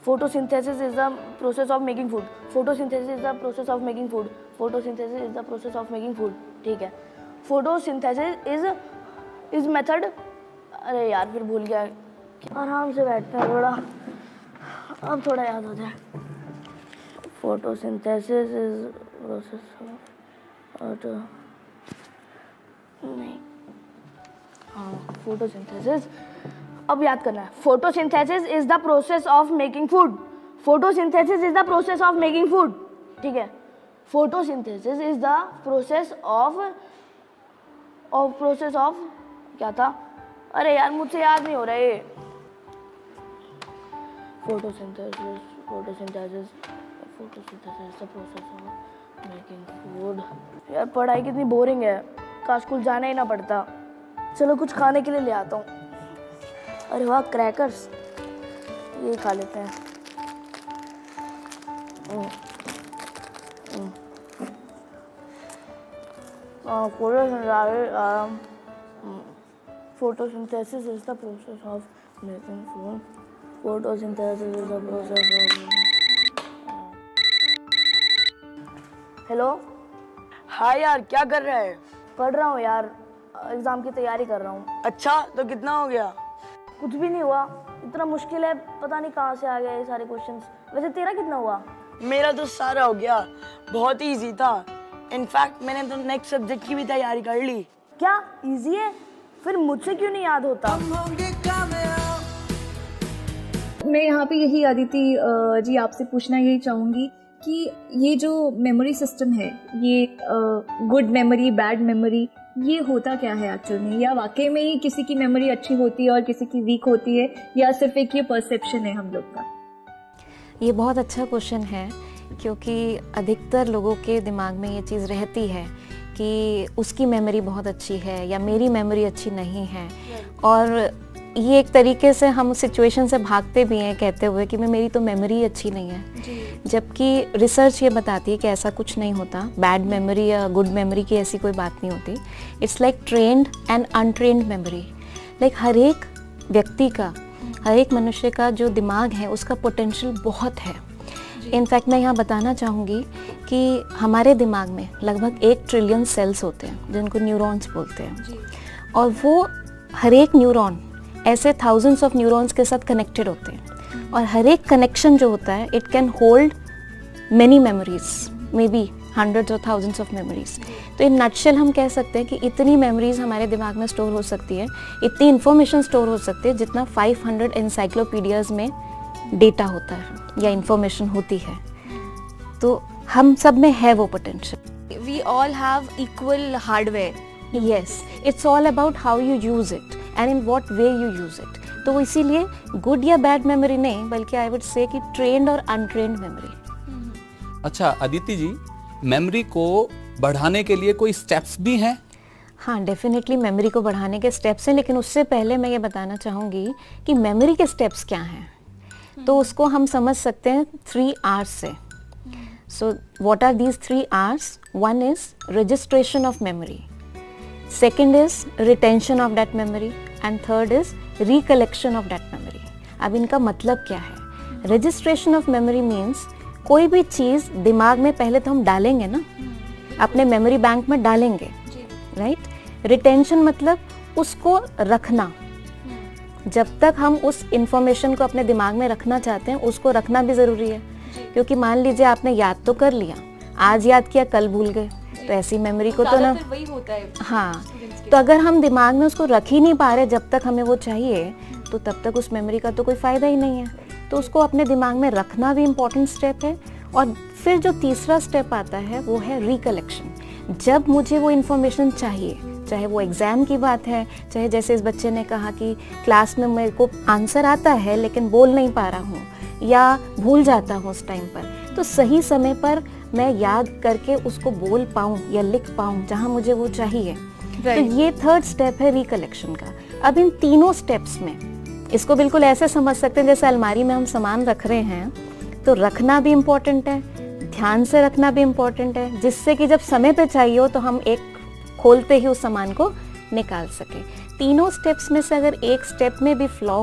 Photosynthesis is the process of making food. Photosynthesis is the process of making food. Photosynthesis is the process of making food. ठीक है. Photosynthesis is method. अरे यार फिर भूल गया. आराम से बैठते हैं थोड़ा. अब थोड़ा याद हो जाए. Photosynthesis is process of नहीं. Photosynthesis. अब याद करना है. Photosynthesis is the process of making food. Photosynthesis is the process of making food. ठीक है. Photosynthesis is the process of क्या था? अरे यार मुझसे याद नहीं हो रहा है. Photosynthesis is the process of making food. यार पढ़ाई कितनी बोरिंग है. काश स्कूल जाना ही ना पड़ता. चलो कुछ खाने के लिए ले आता हूँ. अरे वाह क्रैकर्स, ये खा लेते हैं. Photosynthesis is the process of making food. Photosynthesis is the process of. Hello. हाँ यार, क्या कर रहा है? पढ़ रहा हूँ यार, एग्जाम की तैयारी कर रहा हूँ. अच्छा, तो कितना हो गया? कुछ भी नहीं हुआ. इतना मुश्किल है, पता नहीं कहाँ से आ गए ये सारे क्वेश्चंस. वैसे तेरा कितना हुआ? मेरा तो सारा हो गया. बहुत ही इजी था. इनफैक्ट मैंने तो नेक्स्ट सब्जेक्ट की भी तैयारी कर ली. क्या इजी है? फिर मुझसे क्यों नहीं याद होता? मैं यहाँ पे यही अदिति जी आपसे पूछना यही चाहूँगी कि ये जो मेमोरी सिस्टम है, ये गुड मेमोरी, बैड मेमोरी, ये होता क्या है एक्चुअल में? या वाकई में ही किसी की मेमोरी अच्छी होती है और किसी की वीक होती है, या सिर्फ एक ये परसेप्शन है हम लोग का? ये बहुत अच्छा क्वेश्चन है, क्योंकि अधिकतर लोगों के दिमाग में ये चीज़ रहती है कि उसकी मेमोरी बहुत अच्छी है या मेरी मेमोरी अच्छी नहीं है. और ये एक तरीके से हम सिचुएशन से भागते भी हैं कहते हुए कि मेरी तो मेमोरी अच्छी नहीं है. जबकि रिसर्च ये बताती है कि ऐसा कुछ नहीं होता. बैड मेमोरी या गुड मेमोरी की ऐसी कोई बात नहीं होती. It's like trained and untrained memory. Like हर एक व्यक्ति का, हर एक मनुष्य का जो दिमाग है उसका पोटेंशियल बहुत है. इनफैक्ट मैं यहाँ बताना चाहूँगी कि हमारे दिमाग में लगभग 1 ट्रिलियन सेल्स होते हैं जिनको न्यूरॉन्स बोलते हैं. और वो हर एक न्यूरॉन ऐसे थाउजेंड्स ऑफ न्यूरॉन्स के साथ कनेक्टेड होते हैं. और हर एक कनेक्शन जो होता है it can hold many memories, may be hundreds और थाउजेंड्स ऑफ मेमोरीज. तो इन नटशेल हम कह सकते हैं कि इतनी मेमोरीज हमारे दिमाग में स्टोर हो सकती है, इतनी इन्फॉर्मेशन स्टोर हो सकती है जितना 500 एनसाइक्लोपीडियाज में डेटा होता है या इंफॉर्मेशन होती है. तो हम सब में है वो potential. We all have equal hardware. Yes, it's all about how you use it and in what way you use it. तो इसीलिए गुड या बैड मेमोरी नहीं, बल्कि आई वुड से कि ट्रेंड और अनट्रेंड मेमोरी. अच्छा अदिति जी, मेमोरी को बढ़ाने के लिए कोई स्टेप्स भी हैं? हाँ, डेफिनेटली मेमोरी को बढ़ाने के स्टेप्स हैं, लेकिन उससे पहले मैं ये बताना चाहूँगी कि मेमोरी के स्टेप्स क्या हैं. तो उसको हम समझ सकते हैं 3 R's से. So what are these 3 R's? One is registration of memory, second is retention of that memory, and third is recollection of that memory. अब इनका मतलब क्या है? Registration of memory means कोई भी चीज़ दिमाग में पहले तो हम डालेंगे ना, अपने मेमोरी बैंक में डालेंगे, राइट? रिटेंशन मतलब उसको रखना. जब तक हम उस इंफॉर्मेशन को अपने दिमाग में रखना चाहते हैं उसको रखना भी ज़रूरी है. क्योंकि मान लीजिए आपने याद तो कर लिया, आज याद किया कल भूल गए, तो ऐसी मेमोरी को तो ना, वही होता है. हाँ, तो अगर हम दिमाग में उसको रख ही नहीं पा रहे जब तक हमें वो चाहिए, तो तब तक उस मेमोरी का तो कोई फ़ायदा ही नहीं है. तो उसको अपने दिमाग में रखना भी इम्पॉर्टेंट स्टेप है. और फिर जो तीसरा स्टेप आता है वो है रिकलेक्शन. जब मुझे वो इन्फॉर्मेशन चाहिए, चाहे वो एग्ज़ाम की बात है, चाहे जैसे इस बच्चे ने कहा कि क्लास में मेरे को आंसर आता है लेकिन बोल नहीं पा रहा हूँ या भूल जाता हूँ उस टाइम पर, तो सही समय पर मैं याद करके उसको बोल पाऊँ या लिख पाऊँ जहाँ मुझे वो चाहिए. तो ये थर्ड स्टेप है रिकलेक्शन का. अब इन तीनों स्टेप्स में इसको बिल्कुल ऐसे समझ सकते हैं जैसे अलमारी में हम सामान रख रहे हैं, तो रखना भी इम्पोर्टेंट है, ध्यान से रखना भी इम्पोर्टेंट है, जिससे कि जब समय पे चाहिए हो तो हम एक खोलते ही उस सामान को निकाल सकें. तीनों स्टेप्स में से अगर एक स्टेप में भी फ्लॉ